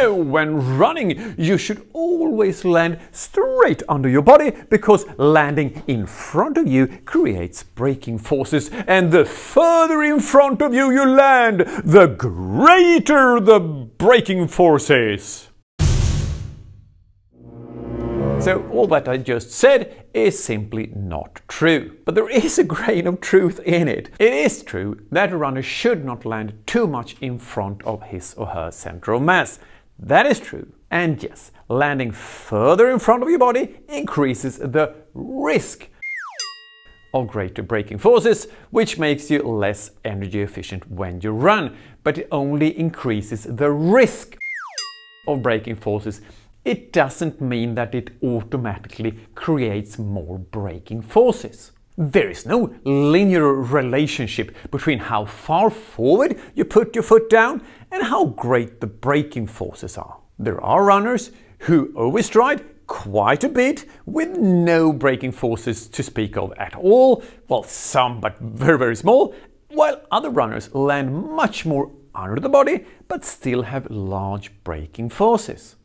So when running, you should always land straight under your body, because landing in front of you creates braking forces, and the further in front of you land, the greater the braking forces. So all that I just said is simply not true. But there is a grain of truth in it. It is true that a runner should not land too much in front of his or her center of mass. That is true. And yes, landing further in front of your body increases the risk of greater braking forces, which makes you less energy efficient when you run. But it only increases the risk of braking forces. It doesn't mean that it automatically creates more braking forces. There is no linear relationship between how far forward you put your foot down and how great the braking forces are. There are runners who overstride quite a bit with no braking forces to speak of at all, well, some but very small, while other runners land much more under the body but still have large braking forces.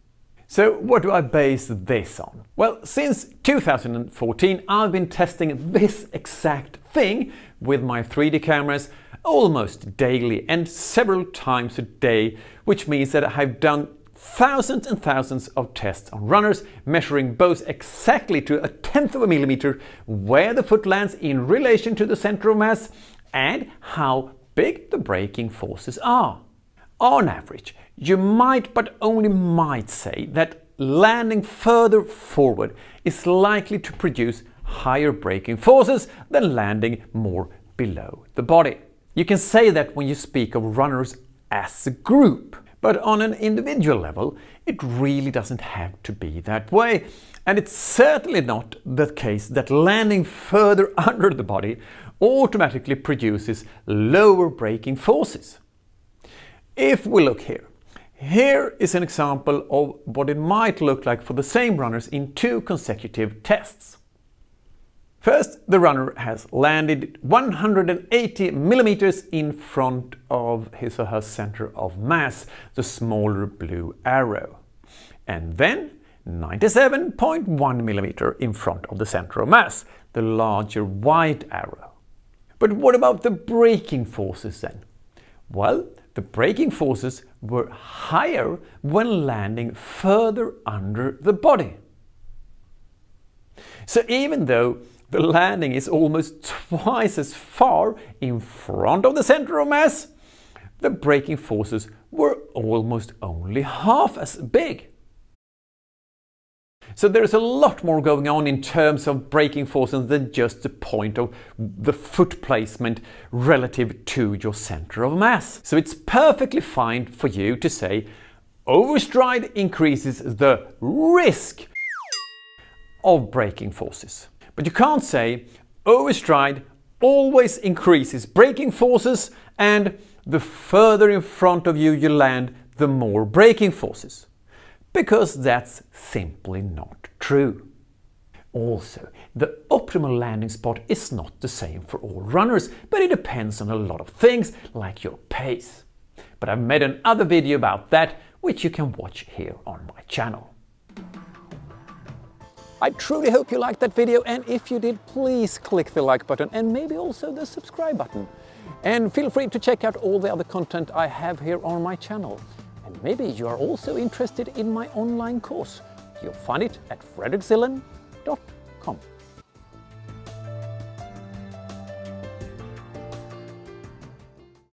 So what do I base this on? Well, since 2014 I've been testing this exact thing with my 3D cameras almost daily and several times a day, which means that I've done thousands and thousands of tests on runners, measuring both exactly to 1/10 of a millimeter where the foot lands in relation to the center of mass and how big the braking forces are. On average, you might, but only might, say that landing further forward is likely to produce higher braking forces than landing more below the body. You can say that when you speak of runners as a group, but on an individual level, it really doesn't have to be that way. And it's certainly not the case that landing further under the body automatically produces lower braking forces. If we look here, here is an example of what it might look like for the same runners in 2 consecutive tests. First, the runner has landed 180 millimeters in front of his or her center of mass, the smaller blue arrow, and then 97.1 millimeter in front of the center of mass, the larger white arrow. But what about the braking forces then? Well, the braking forces were higher when landing further under the body. So even though the landing is almost twice as far in front of the center of mass, the braking forces were almost only half as big. So there's a lot more going on in terms of braking forces than just the point of the foot placement relative to your center of mass. So it's perfectly fine for you to say overstride increases the risk of braking forces. But you can't say overstride always increases braking forces and the further in front of you land, the more braking forces. Because that's simply not true. Also, the optimal landing spot is not the same for all runners, but it depends on a lot of things like your pace. But I've made another video about that, which you can watch here on my channel. I truly hope you liked that video, and if you did, please click the like button and maybe also the subscribe button. And feel free to check out all the other content I have here on my channel. And maybe you are also interested in my online course. You'll find it at fredrikzillén.com.